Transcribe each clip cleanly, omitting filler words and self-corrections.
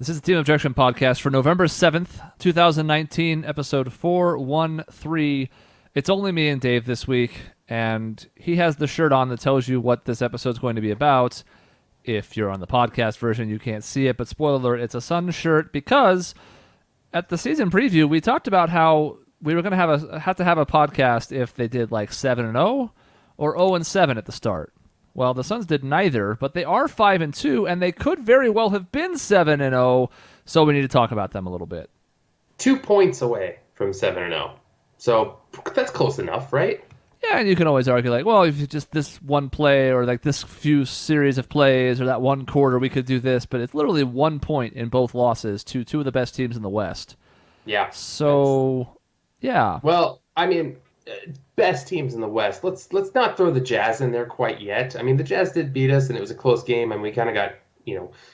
This is the Team Objection podcast for November 7th, 2019, episode 413. It's only me and Dave this week, and he has the shirt on that tells you what this episode's going to be about. If you're on the podcast version, you can't see it, but spoiler alert, it's a Suns shirt because at the season preview, we talked about how we were going to have to have a podcast if they did like 7-0 or 0-7 at the start. Well, the Suns did neither, but they are 5-2, and they could very well have been 7-0. So we need to talk about them a little bit. 2 points away from 7-0, so that's close enough, right? Yeah, and you can always argue like, well, if you just this one play or like this few series of plays or that one quarter, we could do this. But it's literally 1 point in both losses to two of the best teams in the West. Yeah. So, yeah. Well, I mean, best teams in the West. Let's not throw the Jazz in there quite yet. I mean, the Jazz did beat us, and it was a close game, and we kind of got,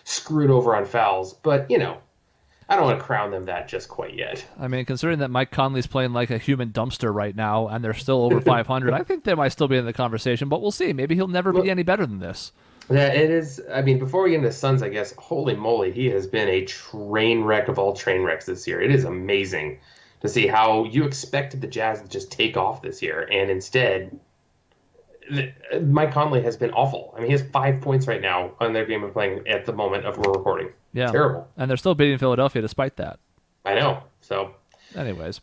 screwed over on fouls. But, I don't want to crown them that just quite yet. I mean, considering that Mike Conley's playing like a human dumpster right now, and they're still over 500, I think they might still be in the conversation, but we'll see. Maybe he'll never be any better than this. Yeah, it is. I mean, before we get into the Suns, I guess, holy moly, he has been a train wreck of all train wrecks this year. It is amazing to see how you expected the Jazz to just take off this year, and instead, Mike Conley has been awful. I mean, he has 5 points right now on their game of playing at the moment of we're recording. Yeah, terrible. And they're still beating Philadelphia despite that. I know. So, anyways,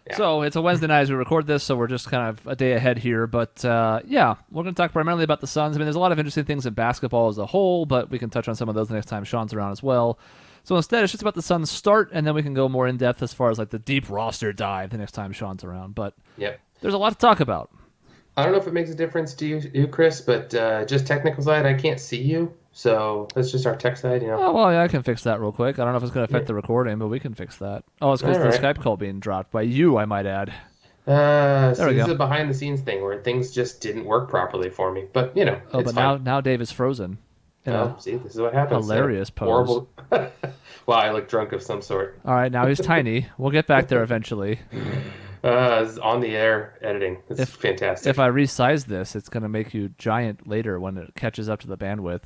yeah. So it's a Wednesday night as we record this, so we're just kind of a day ahead here. But yeah, we're going to talk primarily about the Suns. I mean, there's a lot of interesting things in basketball as a whole, but we can touch on some of those the next time Sean's around as well. So instead, it's just about the Suns start, and then we can go more in depth as far as like the deep roster dive the next time Sean's around. But There's a lot to talk about. I don't know if it makes a difference to you, Chris, but just technical side, I can't see you. So that's just our tech side, Oh, well, yeah, I can fix that real quick. I don't know if it's going to affect the recording, but we can fix that. Oh, it's because of the Skype call being dropped by you, I might add. So this is a behind-the-sines thing where things just didn't work properly for me. But, it's but fine. now Dave is frozen. See, this is what happens. Hilarious pose. Horrible. Well, I look drunk of some sort. All right, now he's tiny. We'll get back there eventually. It's on the air editing. It's fantastic. If I resize this, it's going to make you giant later when it catches up to the bandwidth.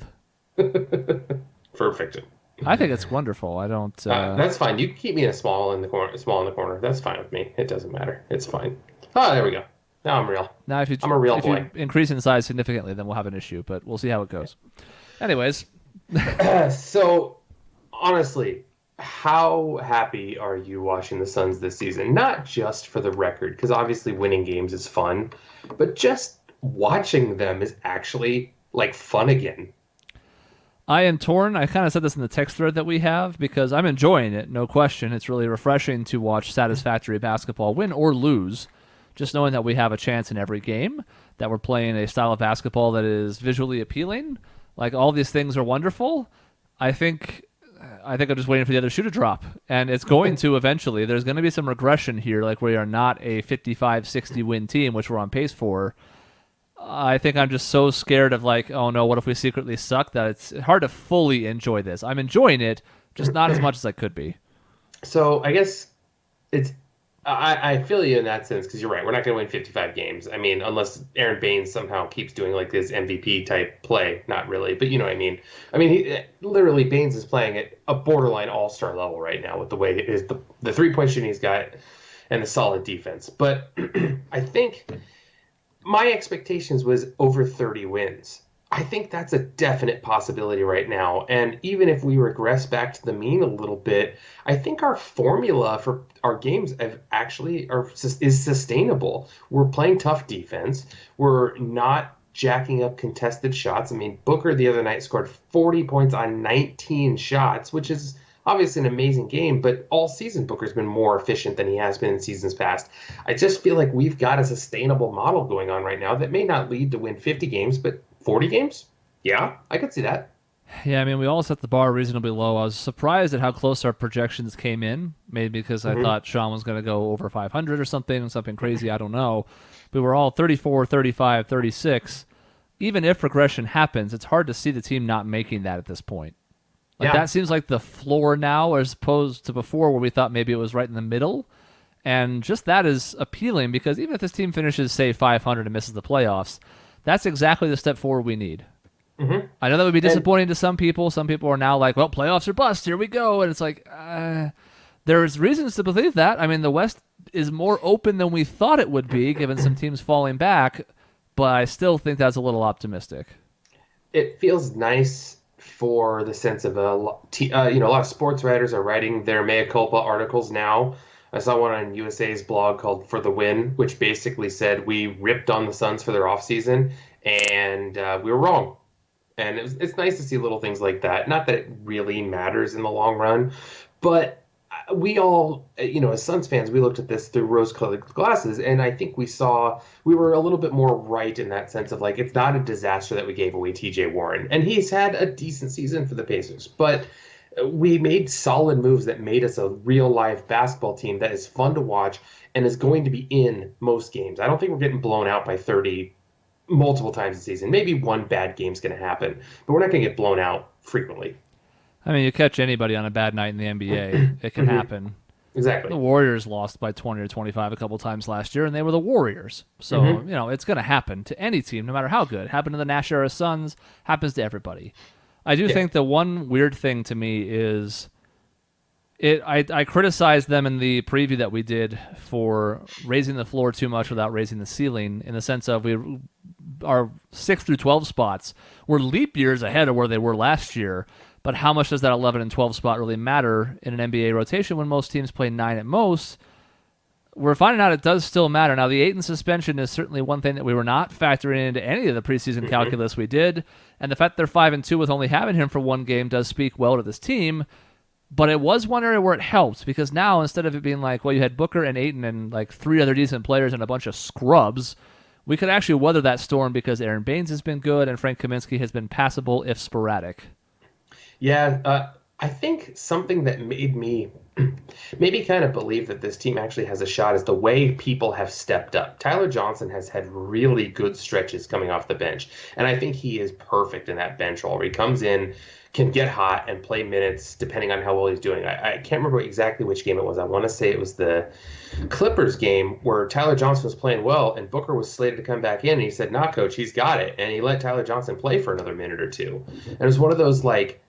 Perfect. I think it's wonderful. I don't. That's fine. You can keep me in small in the corner. That's fine with me. It doesn't matter. It's fine. Oh, there we go. Now I'm real. Now, I'm a real boy. If you increase in size significantly, then we'll have an issue. But we'll see how it goes. Anyways. So, honestly, how happy are you watching the Suns this season? Not just for the record, because obviously winning games is fun, but just watching them is actually like fun again. I am torn. I kind of said this in the text thread that we have because I'm enjoying it, no question. It's really refreshing to watch satisfactory basketball, win or lose, just knowing that we have a chance in every game, that we're playing a style of basketball that is visually appealing. Like, all these things are wonderful. I think I'm just waiting for the other shoe to drop, and it's going to eventually. There's going to be some regression here, like we are not a 55-60 win team, which we're on pace for. I think I'm just so scared of like, oh no, what if we secretly suck, that it's hard to fully enjoy this. I'm enjoying it, just not as much as I could be. So I guess I feel you in that sense, because you're right. We're not going to win 55 games. I mean, unless Aaron Baines somehow keeps doing like this MVP type play. Not really, but you know what I mean. I mean, literally, Baines is playing at a borderline all-star level right now with the way it is, the three-point shooting he's got and the solid defense. But I think my expectations was over 30 wins. I think that's a definite possibility right now. And even if we regress back to the mean a little bit, I think our formula for our games is sustainable. We're playing tough defense. We're not jacking up contested shots. I mean, Booker the other night scored 40 points on 19 shots, which is obviously an amazing game, but all season Booker's been more efficient than he has been in seasons past. I just feel like we've got a sustainable model going on right now that may not lead to win 50 games, but 40 games? Yeah, I could see that. Yeah, I mean, we all set the bar reasonably low. I was surprised at how close our projections came in, maybe because I thought Sean was going to go over 500 or something crazy, I don't know. We were all 34, 35, 36. Even if regression happens, it's hard to see the team not making that at this point. That seems like the floor now, as opposed to before where we thought maybe it was right in the middle. And just that is appealing because even if this team finishes, say, 500 and misses the playoffs, that's exactly the step forward we need. I know that would be And disappointing to some people. Some people are now like, well, playoffs are bust. Here we go. And it's like, there's reasons to believe that. I mean, the West is more open than we thought it would be, given some teams falling back. But I still think that's a little optimistic. it feels nice for the sense of a lot of sports writers are writing their mea culpa articles now. I saw one on USA's blog called "For the Win," which basically said we ripped on the Suns for their offseason and we were wrong. And it's nice to see little things like that. Not that it really matters in the long run, but we all, as Suns fans, we looked at this through rose-colored glasses, and I think we were a little bit more right in that sense of like, it's not a disaster that we gave away TJ Warren. And he's had a decent season for the Pacers, but we made solid moves that made us a real live basketball team that is fun to watch and is going to be in most games. I don't think we're getting blown out by 30 multiple times a season. Maybe one bad game's going to happen, but we're not going to get blown out frequently. I mean, you catch anybody on a bad night in the NBA, it can happen. Exactly. The Warriors lost by 20 or 25 a couple times last year, and they were the Warriors. So, it's going to happen to any team, no matter how good. It happened to the Nash era Suns, happens to everybody. I do think the one weird thing to me is I criticized them in the preview that we did for raising the floor too much without raising the ceiling, in the sense of our 6 through 12 spots were leap years ahead of where they were last year. But how much does that 11 and 12 spot really matter in an NBA rotation when most teams play 9 at most? We're finding out it does still matter. Now, the Ayton suspension is certainly one thing that we were not factoring into any of the preseason calculus we did. And the fact they're 5-2 with only having him for one game does speak well to this team. But it was one area where it helped, because now instead of it being like, well, you had Booker and Ayton and like 3 other decent players and a bunch of scrubs, we could actually weather that storm because Aaron Baines has been good and Frank Kaminsky has been passable, if sporadic. Yeah, I think something that made me maybe kind of believe that this team actually has a shot is the way people have stepped up. Tyler Johnson has had really good stretches coming off the bench, and I think he is perfect in that bench role where he comes in, can get hot, and play minutes depending on how well he's doing. I can't remember exactly which game it was. I want to say it was the Clippers game where Tyler Johnson was playing well, and Booker was slated to come back in, and he said, "Nah, coach, he's got it," and he let Tyler Johnson play for another minute or two. And it was one of those like,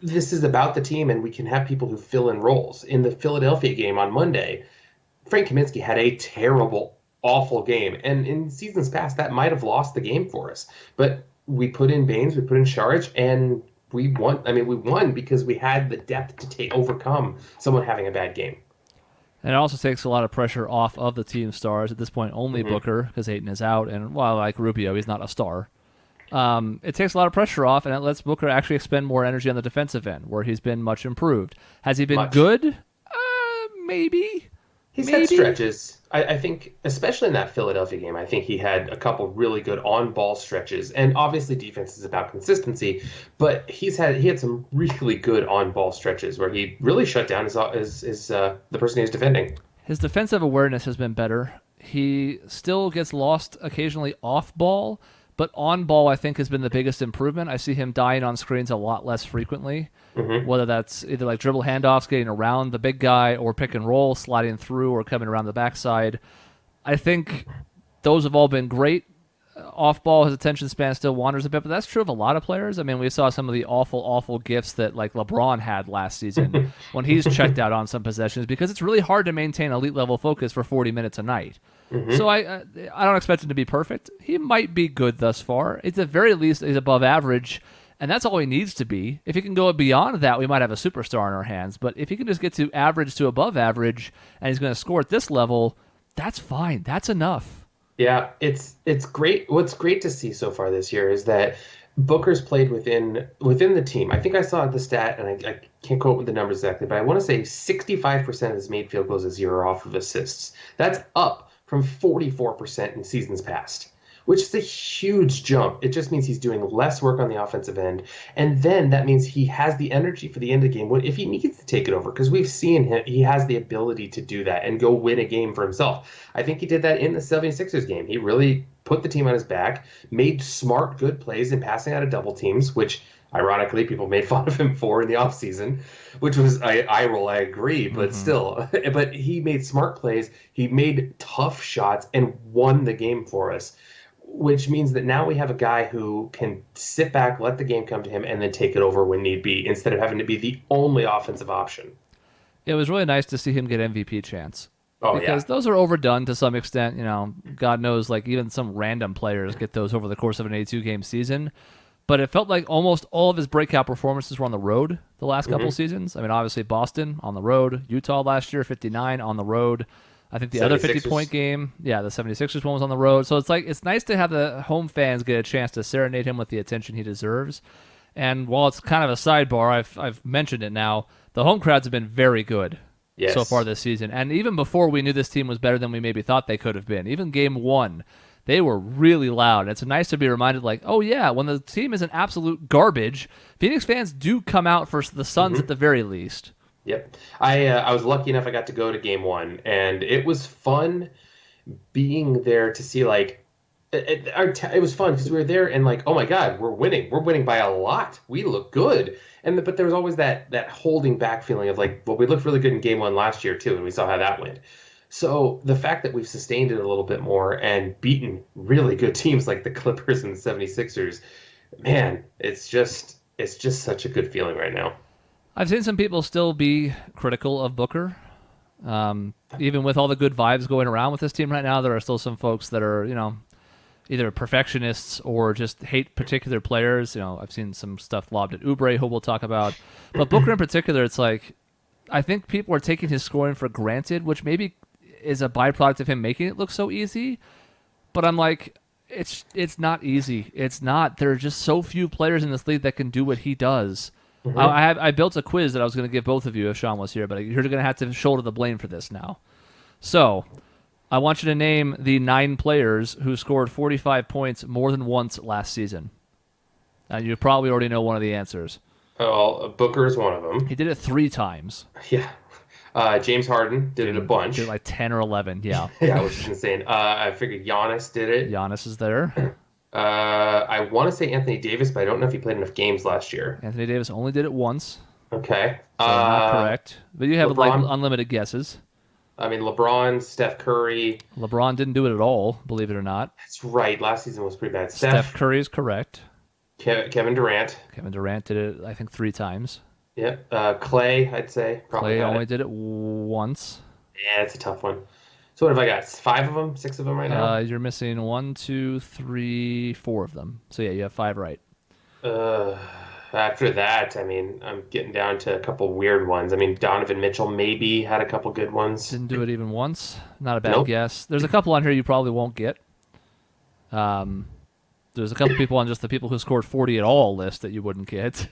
this is about the team, and we can have people who fill in roles. In the Philadelphia game on Monday, Frank Kaminsky had a terrible, awful game. And in seasons past, that might have lost the game for us. But we put in Baines, we put in Saric, and we won. I mean, we won because we had the depth to overcome someone having a bad game. And it also takes a lot of pressure off of the team stars. At this point, only Booker, because Ayton is out. And while like Rubio, he's not a star. It takes a lot of pressure off, and it lets Booker actually expend more energy on the defensive end, where he's been much improved. Has he been good? Maybe. He's had stretches. I think, especially in that Philadelphia game, I think he had a couple really good on-ball stretches. And obviously defense is about consistency, but he had some really good on-ball stretches where he really shut down the person he's defending. His defensive awareness has been better. He still gets lost occasionally off-ball, but on ball, I think, has been the biggest improvement. I see him dying on screens a lot less frequently, whether that's either like dribble handoffs, getting around the big guy, or pick and roll, sliding through, or coming around the backside. I think those have all been great. Off ball, his attention span still wanders a bit, but that's true of a lot of players. I mean, we saw some of the awful, awful gifts that like LeBron had last season when he's checked out on some possessions, because it's really hard to maintain elite level focus for 40 minutes a night. So I don't expect him to be perfect. He might be good thus far. At the very least, he's above average, and that's all he needs to be. If he can go beyond that, we might have a superstar in our hands. But if he can just get to average to above average, and he's going to score at this level, that's fine. That's enough. Yeah, it's great. What's great to see so far this year is that Booker's played within the team. I think I saw the stat, and I can't quote the numbers exactly, but I want to say 65% of his made field goals this year are off of assists. That's up from 44% in seasons past, which is a huge jump. It just means he's doing less work on the offensive end. And then that means he has the energy for the end of the game if he needs to take it over, because we've seen him. He has the ability to do that and go win a game for himself. I think he did that in the 76ers game. He really put the team on his back, made smart, good plays in passing out of double teams, which ironically people made fun of him for in the offseason, which was eye roll, I agree, but still. But he made smart plays. He made tough shots and won the game for us. which means that now we have a guy who can sit back, let the game come to him, and then take it over when need be, instead of having to be the only offensive option. It was really nice to see him get MVP chance. Oh, Because yeah. those are overdone to some extent. God knows, like even some random players get those over the course of an 82 game season. But it felt like almost all of his breakout performances were on the road the last couple Hmm. seasons. I mean, obviously Boston on the road, Utah last year 59 on the road. I think the other 50-point 76ers. game, yeah, the 76ers one was on the road. So it's nice to have the home fans get a chance to serenade him with the attention he deserves. And while it's kind of a sidebar, I've mentioned it now. The home crowds have been very good so far Yes. this season. And even before we knew this team was better than we maybe thought they could have been, even game one, they were really loud. It's nice to be reminded, like, oh, yeah, when the team is an absolute garbage, Phoenix fans do come out for the Suns at Hmm. the very least. Yep. I was lucky enough I got to go to game one, and it was fun being there to see like it was fun because we were there and like, oh my God, we're winning by a lot, we look good. But there was always that holding back feeling of like, well, we looked really good in game one last year too, and we saw how that went. So the fact that we've sustained it a little bit more and beaten really good teams like the Clippers and the 76ers, man, it's just such a good feeling right now. I've seen some people still be critical of Booker. Even with all the good vibes going around with this team right now, there are still some folks that are, either perfectionists or just hate particular players. I've seen some stuff lobbed at Oubre, who we'll talk about. But Booker in particular, it's like, I think people are taking his scoring for granted, which maybe is a byproduct of him making it look so easy. But I'm like, it's not easy. It's not. There are just so few players in this league that can do what he does. Hmm. I built a quiz that I was going to give both of you if Sean was here, but you're going to have to shoulder the blame for this now. So, I want you to name the 9 players who scored 45 points more than once last season. And you probably already know one of the answers. Well, Booker is one of them. He did it 3 times. Yeah. James Harden did it a Did bunch. like 10 or 11. Yeah. Yeah, which is insane. I figured Giannis did it. Giannis is there. I want to say Anthony Davis, but I don't know if he played enough games last year. Anthony Davis only did it once, Okay. so not correct. But you have like LeBron. unlimited guesses. I mean, LeBron, Steph Curry. LeBron didn't do it at all, believe it or not. That's right. Last season was pretty bad. Steph Steph, Curry is correct. Kevin Durant. Kevin Durant did it, I think, 3 times. Yep. Clay, I'd say probably Clay had only it. did it once. Yeah, it's a tough one. So what have I got? 5 of them, 6 of them right now. You're missing 1, 2, 3, 4 of them. So yeah, you have 5 right. Uh, After that, I mean, I'm getting down to a couple weird ones. I mean, Donovan Mitchell maybe had a couple good ones. Didn't do it even once. Not a bad Nope. guess. There's a couple on here you probably won't get. Um, there's a couple people on just the people who scored 40 at all list that you wouldn't get.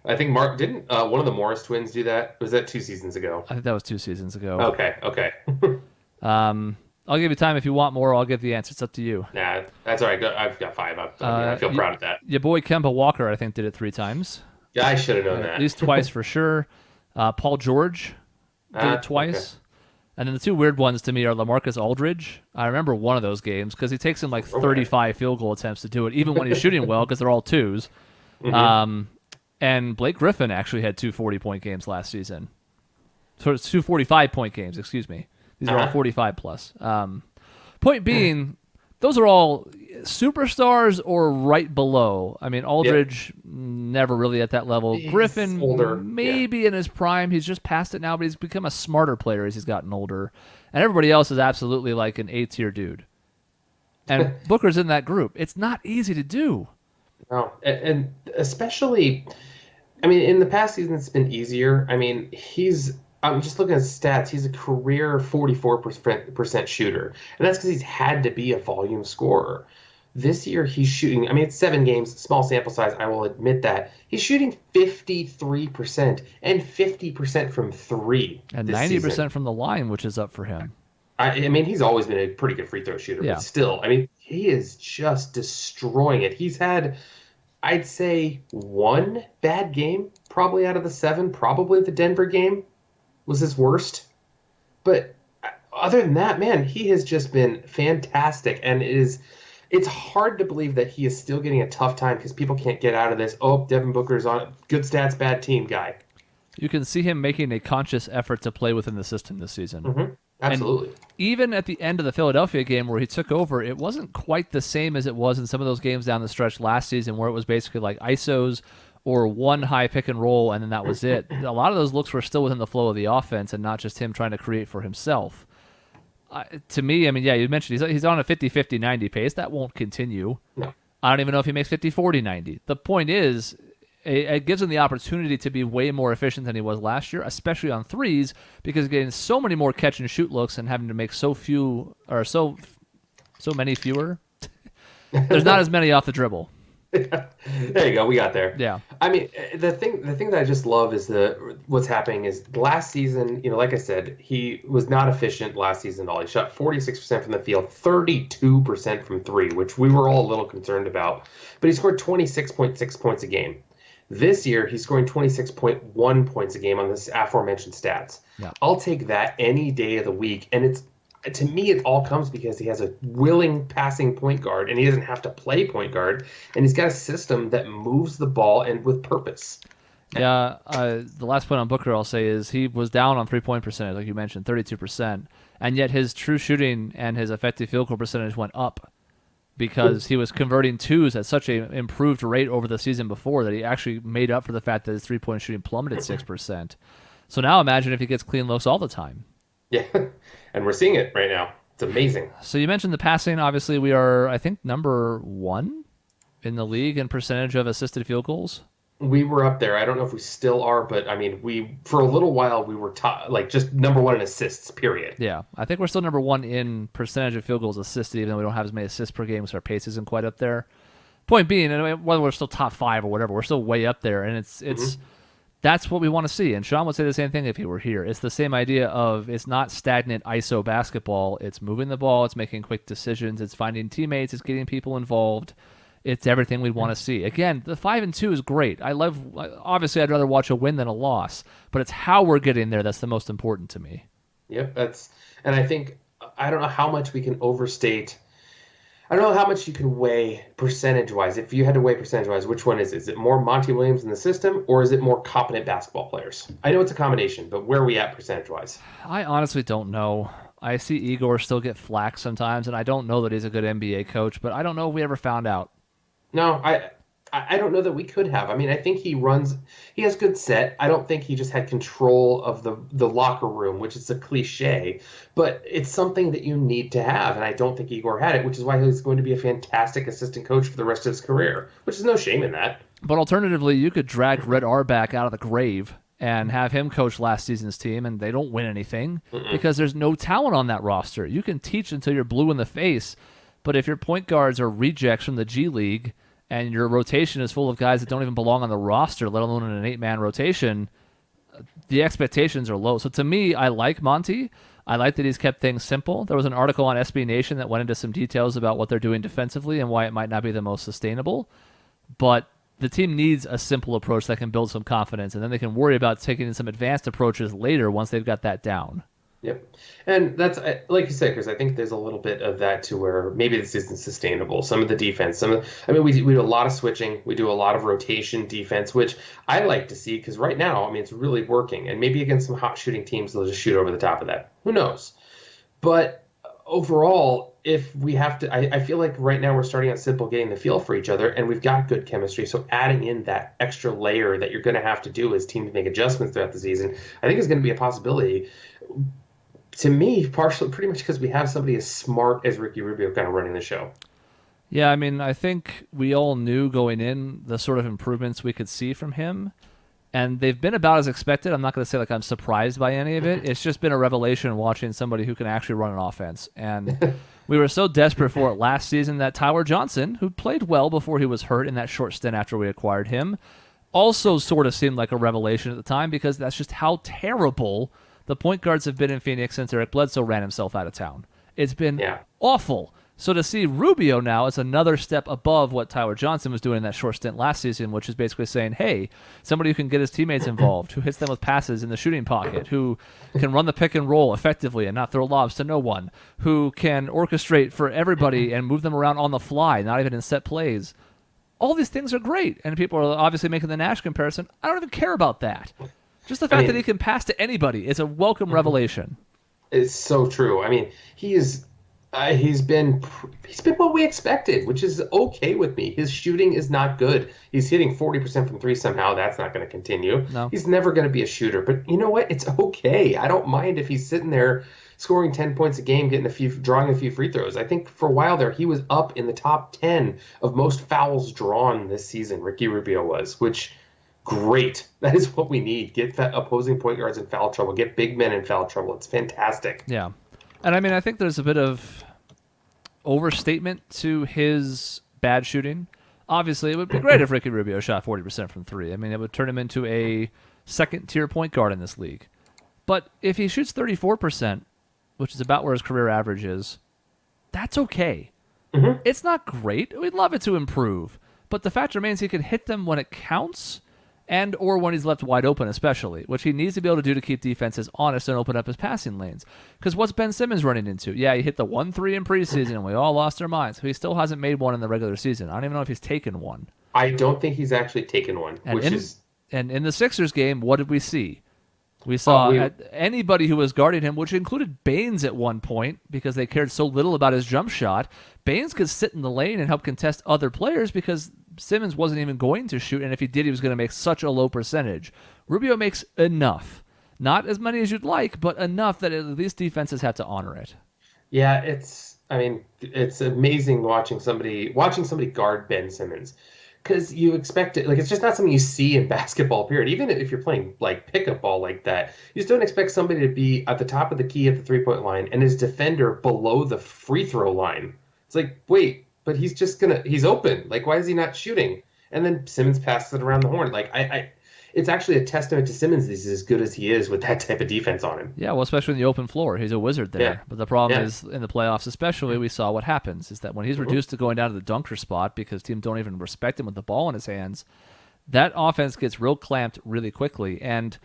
I think Mark didn't one of the Morris twins do that? Was that 2 seasons ago? I think that was 2 seasons ago. Okay, okay. I'll give you time if you want more. I'll give the answer. It's up to you. Nah, that's all right. I've got 5 up. I feel proud of that. Your boy Kemba Walker, I think, did it 3 times. Yeah, I should have known At that. least twice for sure. Paul George did it twice. Okay. And then the 2 weird ones to me are LaMarcus Aldridge. I remember one of those games because he takes him like Okay. 35 field goal attempts to do it, even when he's shooting well because they're all 2s. Mhm. And Blake Griffin actually had 2 40-point games last season. So it's 2 45-point games, excuse me. These are all 45 plus. Point being, those are all superstars or right below. I mean, Aldridge never really at that level. He's Griffin older, maybe in his prime. He's just past it now, but he's become a smarter player as he's gotten older. And everybody else is absolutely like an A-tier dude. And Booker's in that group. It's not easy to do. No, and especially, I mean, in the past season, it's been easier. I mean, I'm just looking at his stats. He's a career 44% shooter. And that's because he's had to be a volume scorer. This year, he's shooting, I mean, it's 7 games, small sample size, I will admit that. He's shooting 53% and 50% from 3 And this 90% season. from the line, which is up for him. I mean, he's always been a pretty good free throw shooter, Yeah. but still, I mean, he is just destroying it. He's had, I'd say, 1 bad game, probably out of the 7. Probably the Denver game was his worst. But other than that, man, he has just been fantastic. And it's hard to believe that he is still getting a tough time because people can't get out of this, oh, Devin Booker's on good stats, bad team guy. You can see him making a conscious effort to play within the system this season. Hmm. And Absolutely. even at the end of the Philadelphia game where he took over, it wasn't quite the same as it was in some of those games down the stretch last season where it was basically like ISOs or one high pick and roll, and then that was it. A lot of those looks were still within the flow of the offense and not just him trying to create for himself. To me, I mean, yeah, you mentioned he's on a 50-50-90 pace. That won't continue. No. I don't even know if he makes 50-40-90. The point is, it gives him the opportunity to be way more efficient than he was last year, especially on threes, because getting so many more catch and shoot looks and having to make so many fewer. There's not as many off the dribble. There you go. We got there. Yeah. I mean, the thing that I just love is what's happening is last season, like I said, he was not efficient last season at all. He shot 46% from the field, 32% from three, which we were all a little concerned about. But he scored 26.6 points a game. This year, he's scoring 26.1 points a game on this aforementioned stats. Yeah. I'll take that any day of the week. And to me, it all comes because he has a willing passing point guard, and he doesn't have to play point guard. And he's got a system that moves the ball and with purpose. Yeah, the last point on Booker I'll say is he was down on three-point percentage, like you mentioned, 32%. And yet his true shooting and his effective field goal percentage went up because he was converting twos at such an improved rate over the season before that he actually made up for the fact that his three-point shooting plummeted 6%. So now imagine if he gets clean looks all the time. Yeah, and we're seeing it right now. It's amazing. So you mentioned the passing. Obviously, we are, I think, number 1 in the league in percentage of assisted field goals. We were up there. I don't know if we still are, but I mean, for a little while we were top, like just number 1 in assists. Period. Yeah, I think we're still number 1 in percentage of field goals assisted, even though we don't have as many assists per game, because our pace isn't quite up there. Point being, whether we're still top 5 or whatever, we're still way up there, and it's that's what we want to see. And Sean would say the same thing if he were here. It's the same idea of it's not stagnant ISO basketball. It's moving the ball. It's making quick decisions. It's finding teammates. It's getting people involved. It's everything we want to see. Again, the 5-2 is great. Obviously, I'd rather watch a win than a loss, but it's how we're getting there that's the most important to me. Yep, and I think, I don't know how much we can overstate. I don't know how much you can weigh percentage-wise. If you had to weigh percentage-wise, which one is it? Is it more Monty Williams in the system, or is it more competent basketball players? I know it's a combination, but where are we at percentage-wise? I honestly don't know. I see Igor still get flack sometimes, and I don't know that he's a good NBA coach, but I don't know if we ever found out. No, I don't know that we could have. I mean, I think he has good set. I don't think he just had control of the locker room, which is a cliche, but it's something that you need to have. And I don't think Igor had it, which is why he's going to be a fantastic assistant coach for the rest of his career, which is no shame in that. But alternatively, you could drag Red Auerbach out of the grave and have him coach last season's team, and they don't win anything because there's no talent on that roster. You can teach until you're blue in the face, but if your point guards are rejects from the G League and your rotation is full of guys that don't even belong on the roster, let alone in an 8-man rotation, the expectations are low. So to me, I like Monty. I like that he's kept things simple. There was an article on SB Nation that went into some details about what they're doing defensively and why it might not be the most sustainable. But the team needs a simple approach that can build some confidence, and then they can worry about taking some advanced approaches later once they've got that down. Yep. And that's, like you said, Chris, I think there's a little bit of that to where maybe this isn't sustainable. Some of the defense, we do a lot of switching. We do a lot of rotation defense, which I like to see because right now, it's really working. And maybe against some hot shooting teams, they'll just shoot over the top of that. Who knows? But overall, if we have to, I feel like right now we're starting out simple, getting the feel for each other, and we've got good chemistry. So adding in that extra layer that you're going to have to do as teams make adjustments throughout the season, I think is going to be a possibility. To me, partially, pretty much because we have somebody as smart as Ricky Rubio kind of running the show. Yeah, I think we all knew going in the sort of improvements we could see from him, and they've been about as expected. I'm not going to say like I'm surprised by any of it. It's just been a revelation watching somebody who can actually run an offense. And we were so desperate for it last season that Tyler Johnson, who played well before he was hurt in that short stint after we acquired him, also sort of seemed like a revelation at the time because that's just how terrible the point guards have been in Phoenix since Eric Bledsoe ran himself out of town. It's been awful. So to see Rubio now is another step above what Tyler Johnson was doing in that short stint last season, which is basically saying, hey, somebody who can get his teammates involved, who hits them with passes in the shooting pocket, who can run the pick and roll effectively and not throw lobs to no one, who can orchestrate for everybody and move them around on the fly, not even in set plays. All these things are great, and people are obviously making the Nash comparison. I don't even care about that. Just the fact that he can pass to anybody is a welcome revelation. It's so true. I mean, he is he's been what we expected, which is okay with me. His shooting is not good. He's hitting 40% from three somehow. That's not going to continue. No. He's never going to be a shooter. But you know what? It's okay. I don't mind if he's sitting there scoring 10 points a game, drawing a few free throws. I think for a while there he was up in the top 10 of most fouls drawn this season. Ricky Rubio was, which great. That is what we need. Get opposing point guards in foul trouble. Get big men in foul trouble. It's fantastic. Yeah. And I mean, I think there's a bit of overstatement to his bad shooting. Obviously, it would be great if Ricky Rubio shot 40% from three. I mean, it would turn him into a second-tier point guard in this league. But if he shoots 34%, which is about where his career average is, that's okay. Mm-hmm. It's not great. We'd love it to improve. But the fact remains he can hit them when it counts, and or when he's left wide open especially, which he needs to be able to do to keep defenses honest and open up his passing lanes. Because what's Ben Simmons running into? Yeah, he hit the 1-3 in preseason, and we all lost our minds. He still hasn't made one in the regular season. I don't even know if he's taken one. I don't think he's actually taken one, And in the Sixers game, what did we see? We saw anybody who was guarding him, which included Baines at one point, because they cared so little about his jump shot. Baines could sit in the lane and help contest other players because Simmons wasn't even going to shoot, and if he did, he was going to make such a low percentage. Rubio makes enough. Not as many as you'd like, but enough that at least defenses have to honor it. Yeah, it's amazing watching somebody guard Ben Simmons. Because you expect it, like, it's just not something you see in basketball, period. Even if you're playing, like, pickup ball like that, you just don't expect somebody to be at the top of the key at the three-point line and his defender below the free throw line. It's like, wait, but he's open. Like, why is he not shooting? And then Simmons passes it around the horn. Like, it's actually a testament to Simmons that he's as good as he is with that type of defense on him. Yeah, well, especially in the open floor. He's a wizard there. Yeah. But the problem is, in the playoffs especially, we saw what happens, is that when he's reduced to going down to the dunker spot because teams don't even respect him with the ball in his hands, that offense gets real clamped really quickly. And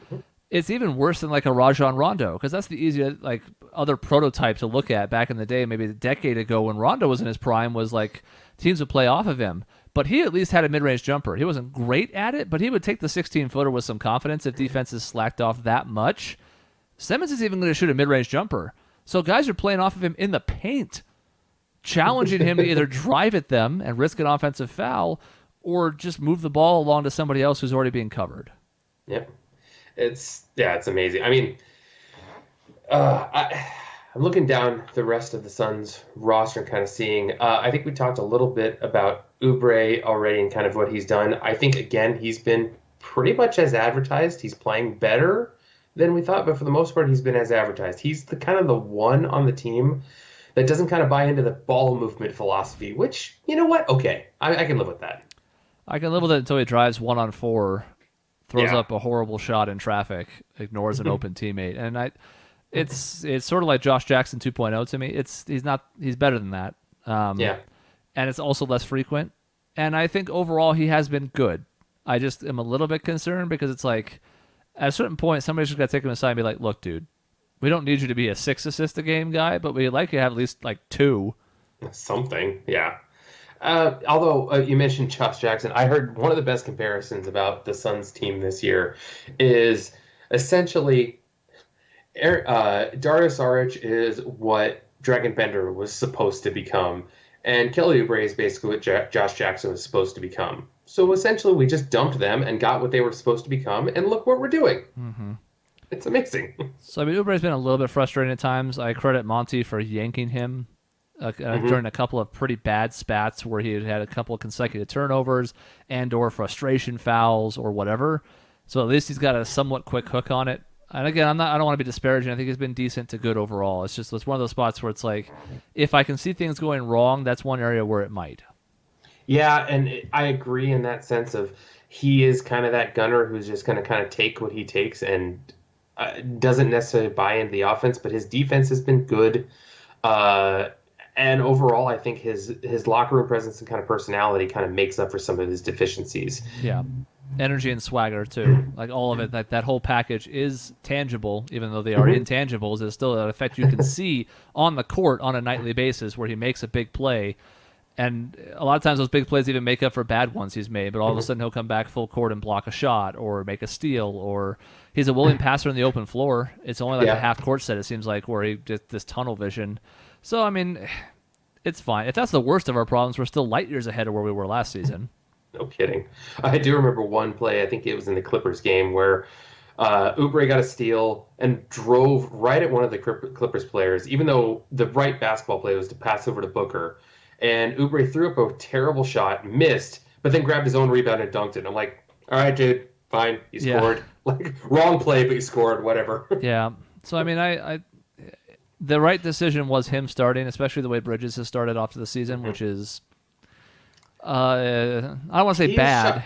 it's even worse than like a Rajon Rondo, because that's the easier, like, other prototype to look at back in the day, maybe a decade ago when Rondo was in his prime, was like teams would play off of him. But he at least had a mid-range jumper. He wasn't great at it, but he would take the 16-footer with some confidence if defenses slacked off that much. Simmons is even going to shoot a mid-range jumper. So guys are playing off of him in the paint, challenging him to either drive at them and risk an offensive foul or just move the ball along to somebody else who's already being covered. Yep. It's amazing. I mean, I'm looking down the rest of the Suns roster and kind of seeing, I think we talked a little bit about Oubre already and kind of what he's done. I think, again, he's been pretty much as advertised. He's playing better than we thought, but for the most part, he's been as advertised. He's the kind of the one on the team that doesn't kind of buy into the ball movement philosophy, which, you know what? Okay, I can live with that. I can live with it until he drives 1-on-4, throws up a horrible shot in traffic, ignores an open teammate. And it's sort of like Josh Jackson 2.0 to me. He's better than that. And it's also less frequent. And I think overall he has been good. I just am a little bit concerned because it's like at a certain point somebody's just got to take him aside and be like, look, dude, we don't need you to be a 6 assist a game guy, but we'd like you to have at least like 2. Something, yeah. Although you mentioned Josh Jackson, I heard one of the best comparisons about the Suns team this year is essentially Darius Saric is what Dragon Bender was supposed to become, and Kelly Oubre is basically what Josh Jackson was supposed to become. So essentially, we just dumped them and got what they were supposed to become, and look what we're doing. Mm-hmm. It's amazing. So, I mean, Oubre's been a little bit frustrating at times. I credit Monty for yanking him during a couple of pretty bad spats where he had a couple of consecutive turnovers and or frustration fouls or whatever. So at least he's got a somewhat quick hook on it. And again, I don't want to be disparaging. I think he's been decent to good overall. It's one of those spots where it's like, if I can see things going wrong, that's one area where it might. Yeah, and I agree in that sense of he is kind of that gunner who's just going to kind of take what he takes and doesn't necessarily buy into the offense, but his defense has been good. And overall, I think his locker room presence and kind of personality kind of makes up for some of his deficiencies. Yeah. Energy and swagger, too. Like, all of it, like that whole package is tangible, even though they are intangibles. It's still an effect you can see on the court on a nightly basis where he makes a big play. And a lot of times those big plays even make up for bad ones he's made, but all of a Mhm. sudden he'll come back full court and block a shot or make a steal, or he's a willing passer in the open floor. It's only like the Yeah. half court set, it seems like, where he just this tunnel vision. So, I mean, it's fine. If that's the worst of our problems, we're still light years ahead of where we were last season. No kidding. I do remember one play, I think it was in the Clippers game, where Oubre got a steal and drove right at one of the Clippers players, even though the right basketball play was to pass over to Booker. And Oubre threw up a terrible shot, missed, but then grabbed his own rebound and dunked it. I'm like, all right, dude, fine. You Yeah. scored. Like, wrong play, but you scored, whatever. Yeah. So, I mean, the right decision was him starting, especially the way Bridges has started off to the season, which is, I don't want to say He's bad.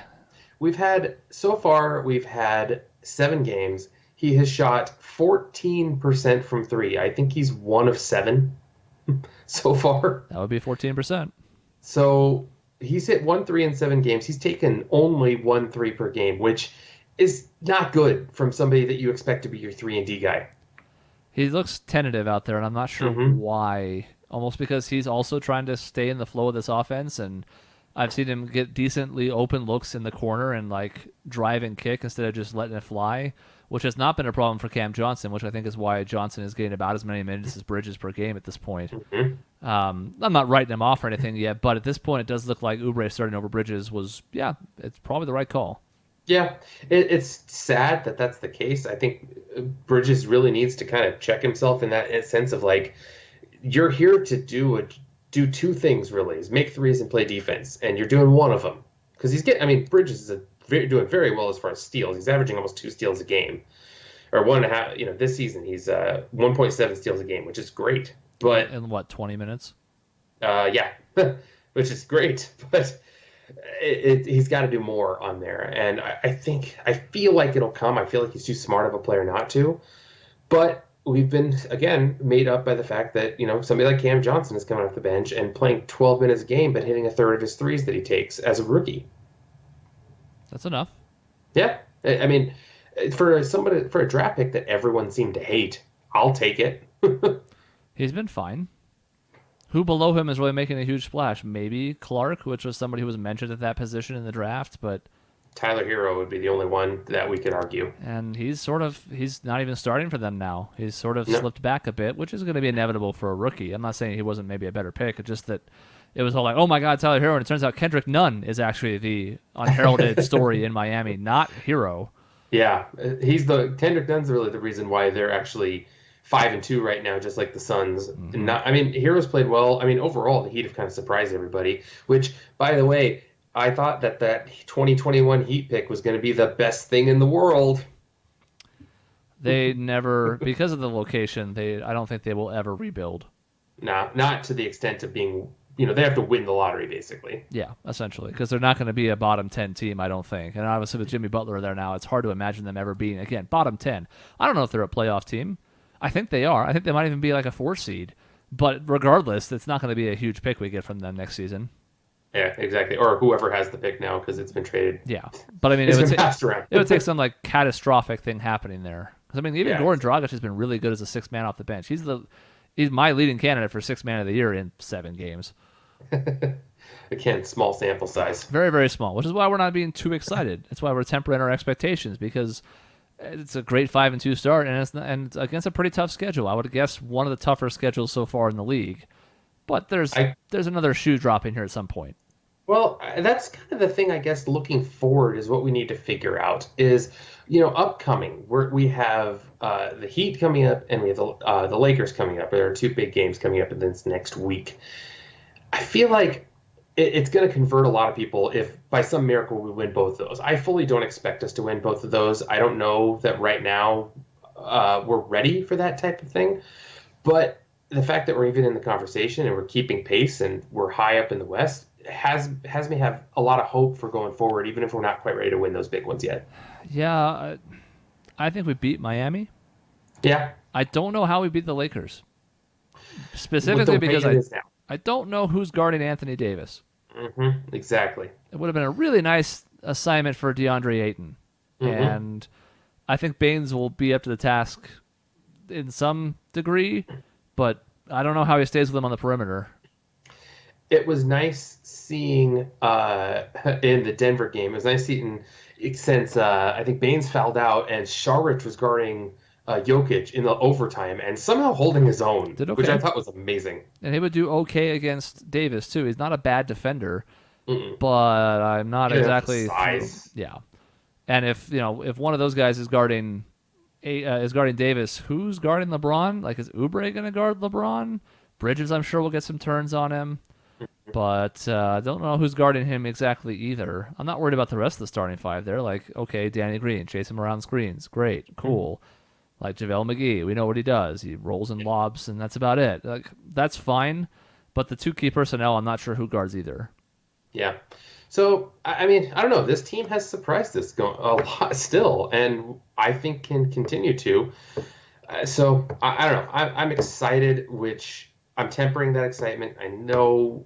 shot- so far, we've had 7 games. He has shot 14% from 3. I think he's 1 of 7 so far. That would be 14%. So he's hit 1 3 in 7 games. He's taken only 1 3 per game, which is not good from somebody that you expect to be your 3-and-D guy. He looks tentative out there, and I'm not sure why. Almost because he's also trying to stay in the flow of this offense, and I've seen him get decently open looks in the corner and like drive and kick instead of just letting it fly, which has not been a problem for Cam Johnson, which I think is why Johnson is getting about as many minutes as Bridges per game at this point. I'm not writing him off or anything yet, but at this point it does look like Oubre starting over Bridges was, it's probably the right call. Yeah, it's sad that that's the case. I think Bridges really needs to kind of check himself in that sense of like, you're here to do 2 things really: is make threes and play defense, and you're doing one of them because Bridges is doing very well as far as steals. He's averaging almost 2 steals a game, or 1.5. This season he's 1.7 steals a game, which is great. But In what, 20 minutes? yeah, which is great, but. He's got to do more on there, and I feel like it'll come. I feel like he's too smart of a player not to, but we've been again made up by the fact that somebody like Cam Johnson is coming off the bench and playing 12 minutes a game, but hitting a third of his threes that he takes as a rookie. That's enough. Yeah, I mean, for a draft pick that everyone seemed to hate, I'll take it. He's been fine. Who below him is really making a huge splash? Maybe Clark, which was somebody who was mentioned at that position in the draft, but Tyler Hero would be the only one that we could argue. and he's not even starting for them now. He's sort of slipped back a bit, which is going to be inevitable for a rookie. I'm not saying he wasn't maybe a better pick, it's just that it was all like, oh my God, Tyler Hero, and it turns out Kendrick Nunn is actually the unheralded story in Miami, not Hero. Yeah, Kendrick Nunn's really the reason why they're actually 5-2 right now, just like the Suns. Heroes played well. Overall, the Heat have kind of surprised everybody, which, by the way, I thought that 2021 Heat pick was going to be the best thing in the world. They never, because of the location, I don't think they will ever rebuild. Nah, not to the extent of being, they have to win the lottery, basically. Yeah, essentially, because they're not going to be a bottom 10 team, I don't think. And obviously with Jimmy Butler there now, it's hard to imagine them ever being, again, bottom 10. I don't know if they're a playoff team. I think they are. I think they might even be like a 4 seed. But regardless, it's not going to be a huge pick we get from them next season. Yeah, exactly. Or whoever has the pick now, because it's been traded. Yeah, but it been passed around. It would take some like catastrophic thing happening there. Because even Goran Dragic has been really good as a 6th man off the bench. He's my leading candidate for 6th man of the year in 7 games. Again, small sample size. Very, very small, which is why we're not being too excited. That's why we're tempering our expectations, because it's a great 5-2 start, and it's against a pretty tough schedule. I would guess one of the tougher schedules so far in the league. But there's another shoe dropping here at some point. Well, that's kind of the thing, I guess, looking forward is what we need to figure out is, upcoming. We have the Heat coming up, and we have the Lakers coming up. There are 2 big games coming up in this next week. I feel like it's going to convert a lot of people if by some miracle we win both of those. I fully don't expect us to win both of those. I don't know that right now we're ready for that type of thing. But the fact that we're even in the conversation and we're keeping pace and we're high up in the West has me have a lot of hope for going forward, even if we're not quite ready to win those big ones yet. Yeah, I think we beat Miami. Yeah. I don't know how we beat the Lakers. Specifically because I don't know who's guarding Anthony Davis. Mm-hmm, exactly. It would have been a really nice assignment for DeAndre Ayton. Mm-hmm. And I think Baines will be up to the task in some degree, but I don't know how he stays with him on the perimeter. it was nice seeing in the Denver game. It was nice seeing since I think Baines fouled out and Saric was guarding Jokic in the overtime and somehow holding his own, Did which I okay. thought was amazing. And he would do okay against Davis, too. He's not a bad defender, Mm-mm. but I'm not He didn't have the exactly through. size. Yeah. And if one of those guys is guarding Davis, who's guarding LeBron? Like, is Oubre going to guard LeBron? Bridges, I'm sure, will get some turns on him. But I don't know who's guarding him exactly either. I'm not worried about the rest of the starting five. They're like, okay, Danny Green, chase him around screens. Great, cool. Like JaVale McGee, we know what he does. He rolls and lobs, and that's about it. Like, that's fine. But the two key personnel, I'm not sure who guards either. Yeah. So, I mean, I don't know. This team has surprised us a lot still, and I think can continue to. So, I don't know. I'm excited, which I'm tempering that excitement. I know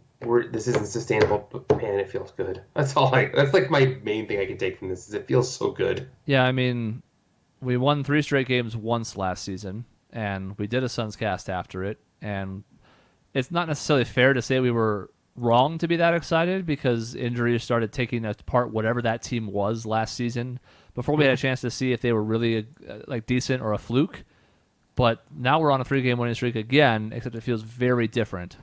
this isn't sustainable, but man, it feels good. That's like my main thing I can take from this is it feels so good. Yeah, I mean, we won 3 straight games once last season, and we did a Suns cast after it, and it's not necessarily fair to say we were wrong to be that excited because injuries started taking apart whatever that team was last season before we had a chance to see if they were really like decent or a fluke. But now we're on a 3-game winning streak again, except it feels very different.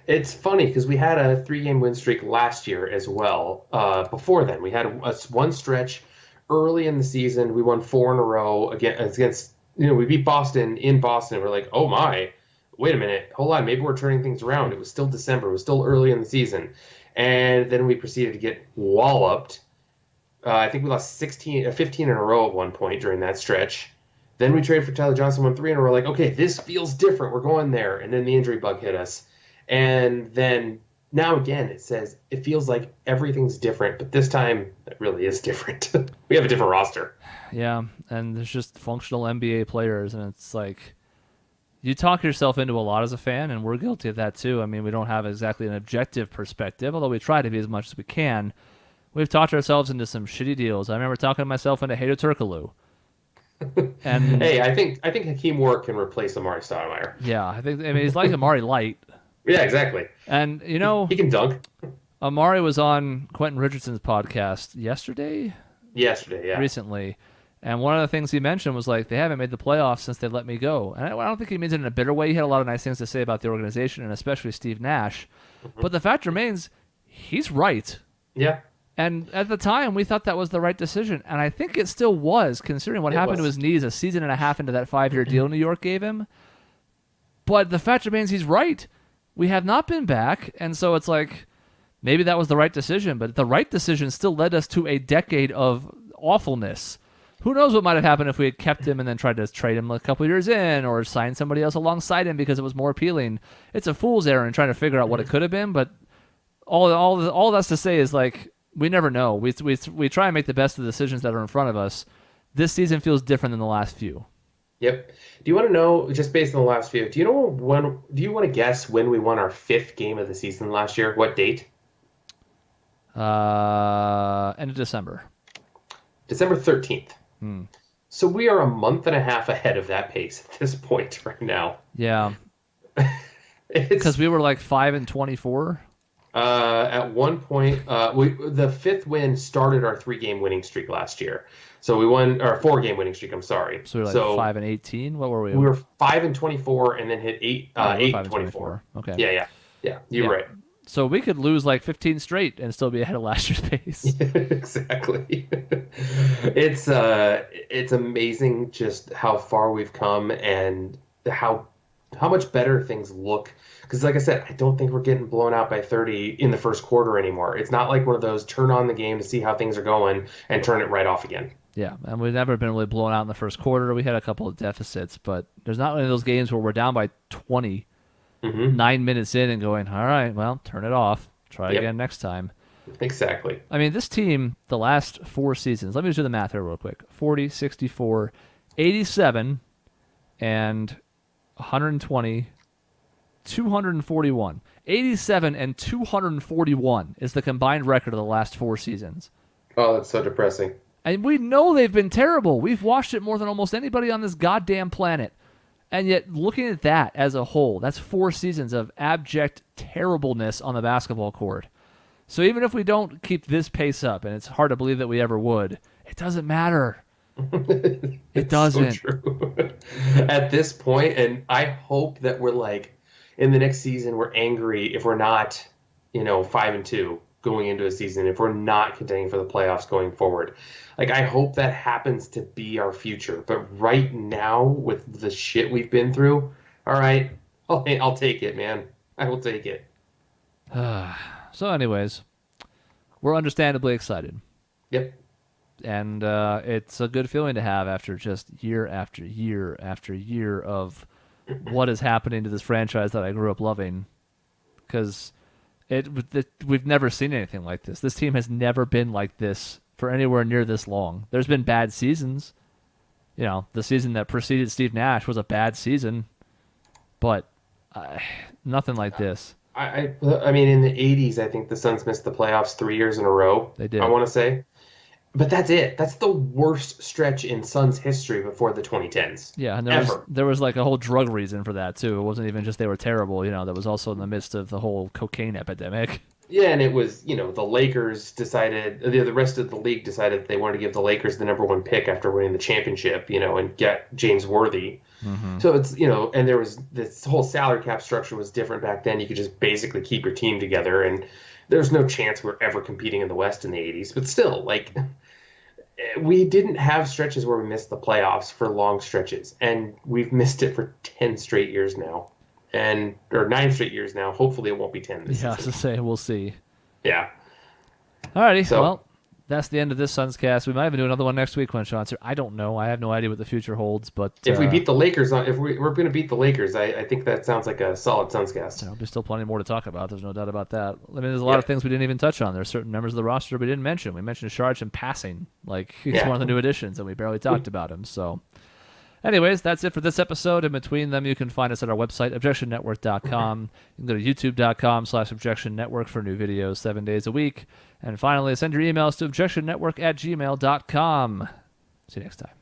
It's funny because we had a 3-game win streak last year as well. Before then, we had one stretch early in the season. We won 4 in a row against we beat Boston in Boston. We're like, oh my, wait a minute, hold on, maybe we're turning things around. It was still December. It was still early in the season. And then we proceeded to get walloped. I think we lost 15 in a row at one point during that stretch. Then we traded for Tyler Johnson, won 3 in a row. Like, okay, this feels different. We're going there. And then the injury bug hit us. And then now again, it feels like everything's different. But this time, it really is different. We have a different roster. Yeah, and there's just functional NBA players, and it's like you talk yourself into a lot as a fan, and we're guilty of that too. I mean, we don't have exactly an objective perspective, although we try to be as much as we can. We've talked ourselves into some shitty deals. I remember talking myself into Hato Turkoglu. And Hey, I think Hakeem Warrick can replace Amari Stoudemire. yeah, I mean he's like Amari Light. Yeah, exactly. And He can dunk. Amari was on Quentin Richardson's podcast yesterday, Yeah. recently, and one of the things he mentioned was like they haven't made the playoffs since they let me go. And I don't think he means it in a bitter way. He had a lot of nice things to say about the organization and especially Steve Nash. But the fact remains, he's right. Yeah. And at the time, we thought that was the right decision, and I think it still was, considering what happened to his knees a season and a half into that 5-year deal New York gave him. But the fact remains, he's right. We have not been back, and so it's like maybe that was the right decision, but the right decision still led us to a decade of awfulness. Who knows what might have happened if we had kept him and then tried to trade him a couple years in or sign somebody else alongside him because it was more appealing. It's a fool's errand trying to figure out what it could have been, but all that's to say is like we never know. We try and make the best of the decisions that are in front of us. This season feels different than the last few. Yep. Do you want to know, just based on the last few, do you want to guess when we won our 5th game of the season last year? What date? End of December. December 13th. So we are a month and a half ahead of that pace at this point right now. Yeah. It's Because we were like 5-24. At one point, the 5th win started our 3-game winning streak last year. So we won our 4-game winning streak. I'm sorry. So we were like 5-18. What were we? We were 5-24 and then hit 8-24. Okay. Yeah. You're right. So we could lose like 15 straight and still be ahead of last year's pace. Exactly. It's amazing just how far we've come and how much better things look. Because like I said, I don't think we're getting blown out by 30 in the first quarter anymore. It's not like one of those turn on the game to see how things are going and turn it right off again. Yeah, and we've never been really blown out in the first quarter. We had a couple of deficits, but there's not one of those games where we're down by 20, 9 minutes in and going, all right, well, turn it off. Try again next time. Exactly. I mean, this team, the last 4 seasons, let me just do the math here real quick. 40, 64, 87, and 120, 241. 87 and 241 is the combined record of the last 4 seasons. Oh, that's so depressing. And we know they've been terrible. We've watched it more than almost anybody on this goddamn planet. And yet, looking at that as a whole, that's 4 seasons of abject terribleness on the basketball court. So even if we don't keep this pace up, and it's hard to believe that we ever would, it doesn't matter. It doesn't. So true. At this point, and I hope that we're like, in the next season, we're angry if we're not, 5-2 going into a season, if we're not contending for the playoffs going forward. Like, I hope that happens to be our future. But right now, with the shit we've been through, all right, I'll take it, man. I will take it. So anyways, we're understandably excited. Yep. And it's a good feeling to have after just year after year after year of what is happening to this franchise that I grew up loving. Because we've never seen anything like this. This team has never been like this for anywhere near this long. There's been bad seasons. The season that preceded Steve Nash was a bad season. But nothing like this. I mean, in the 80s, I think the Suns missed the playoffs 3 years in a row. They did. I want to say. But that's it. That's the worst stretch in Suns history before the 2010s. Yeah, and ever. There was like a whole drug reason for that, too. It wasn't even just they were terrible. That was also in the midst of the whole cocaine epidemic. Yeah, and it was, the Lakers decided, the rest of the league decided they wanted to give the Lakers the #1 pick after winning the championship, and get James Worthy. Mm-hmm. So it's, and there was this whole salary cap structure was different back then. You could just basically keep your team together, and there's no chance we're ever competing in the West in the 80s. But still, like, we didn't have stretches where we missed the playoffs for long stretches, and we've missed it for 10 straight years now. Or 9 straight years now. Hopefully it won't be 10 this season. Yeah, I was to say, we'll see. Yeah. Alrighty, well, that's the end of this Suns cast. We might even do another one next week, Chauncey. I don't know. I have no idea what the future holds, but if we beat the Lakers, if we're going to beat the Lakers, I think that sounds like a solid Suns cast. There's still plenty more to talk about. There's no doubt about that. I mean, there's a lot of things we didn't even touch on. There's certain members of the roster we didn't mention. We mentioned Sharch in passing, like he's one of the new additions, and we barely talked about him. So, anyways, that's it for this episode. In between them, you can find us at our website, objectionnetwork.com. You can go to youtube.com/objectionnetwork for new videos 7 days a week. And finally, send your emails to objectionnetwork@gmail.com. See you next time.